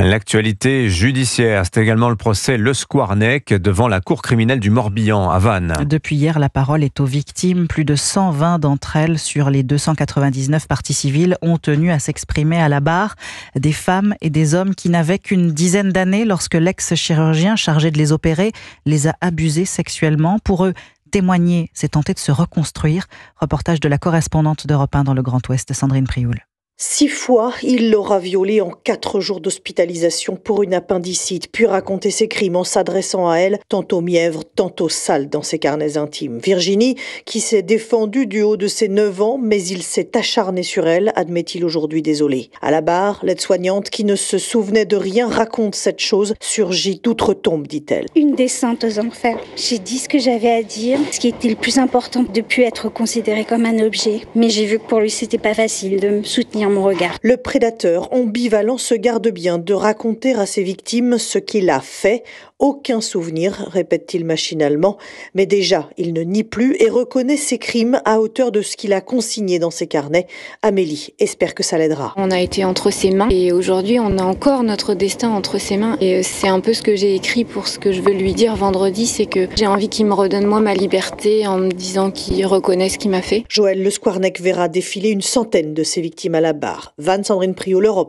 L'actualité judiciaire, c'est également le procès Le Squarnec devant la cour criminelle du Morbihan à Vannes. Depuis hier, la parole est aux victimes. Plus de 120 d'entre elles, sur les 299 parties civiles, ont tenu à s'exprimer à la barre. Des femmes et des hommes qui n'avaient qu'une dizaine d'années lorsque l'ex-chirurgien chargé de les opérer les a abusés sexuellement. Pour eux, témoigner, c'est tenter de se reconstruire. Reportage de la correspondante d'Europe 1 dans le Grand Ouest, Sandrine Prioul. 6 fois, il l'aura violée en 4 jours d'hospitalisation pour une appendicite, puis raconter ses crimes en s'adressant à elle, tantôt mièvre, tantôt sale dans ses carnets intimes. Virginie, qui s'est défendue du haut de ses 9 ans, mais il s'est acharné sur elle, admet-il aujourd'hui désolé. À la barre, l'aide-soignante, qui ne se souvenait de rien, raconte cette chose, surgit d'outre-tombe, dit-elle. Une descente aux enfers. J'ai dit ce que j'avais à dire, ce qui était le plus important, de ne plus être considéré comme un objet. Mais j'ai vu que pour lui, c'était pas facile de me soutenir mon regard. Le prédateur ambivalent se garde bien de raconter à ses victimes ce qu'il a fait. Aucun souvenir, répète-t-il machinalement, mais déjà, il ne nie plus et reconnaît ses crimes à hauteur de ce qu'il a consigné dans ses carnets. Amélie espère que ça l'aidera. On a été entre ses mains et aujourd'hui, on a encore notre destin entre ses mains. Et c'est un peu ce que j'ai écrit pour ce que je veux lui dire vendredi, c'est que j'ai envie qu'il me redonne moi ma liberté en me disant qu'il reconnaît ce qu'il m'a fait. Joël Le Squarnec verra défiler une centaine de ses victimes à la barre. Vannes, Sandrine Prioul, Europe 1.